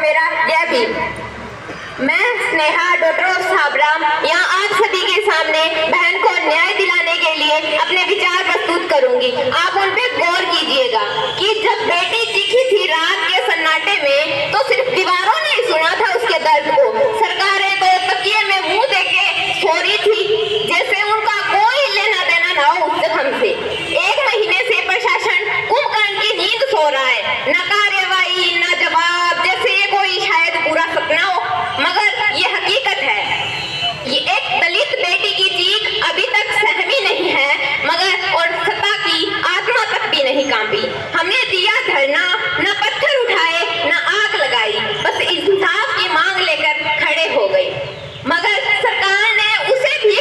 मेरा जय भीम। मैं स्नेहा डॉटर ऑफ साबराम यहाँ आप सभी के सामने बहन को न्याय दिलाने के लिए अपने विचार प्रस्तुत करूंगी। आप उन पे गौर कीजिएगा कि जब बेटी चीखी थी रात के सन्नाटे में तो सिर्फ दीवारों ने ही सुना था उसके दर्द को। सरकारें तो तकिए में मुंह देके सो रही थी जैसे उनका कोई लेना देना ना हो उस जख्म से। 1 महीने से प्रशासन कुंभकर्ण की नींद सो रहा है, न कार्यवाही न जवाब, जैसे ये कोई शायद पूरा सपना हो, मगर ये हकीकत है। ये एक दलित बेटी की चीख अभी तक सहमी नहीं है, मगर और सत्ता की आत्मा तक भी नहीं कांपी। हमने दिया धरना, न पत्थर उठाए न आग लगाई, बस इंसाफ की मांग लेकर खड़े हो गई, मगर सरकार ने उसे भी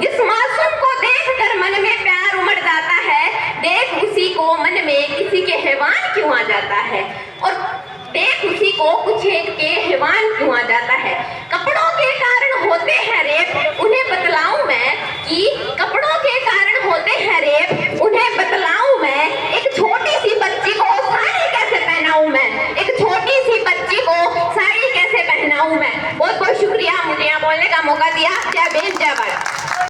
जिस मासूम को देखकर मन में प्यार उमड़ जाता है, देख उसी को मन में किसी के हैवान क्यों आ जाता है। और देख उसी को कुछ के हैवान क्यों आ जाता है। कपड़ों के कारण होते हैं रेप, उन्हें बतलाऊं मैं कि कपड़ों के कारण होते हैं रेप, उन्हें बतलाऊं मैं। एक छोटी सी बच्ची को साड़ी कैसे पहनाऊं मैं, एक छोटी सी बच्ची को साड़ी कैसे पहनाऊं मैं। बहुत बहुत शुक्रिया मुझे यहाँ बोलने का मौका दिया। जय भीम जय भारत।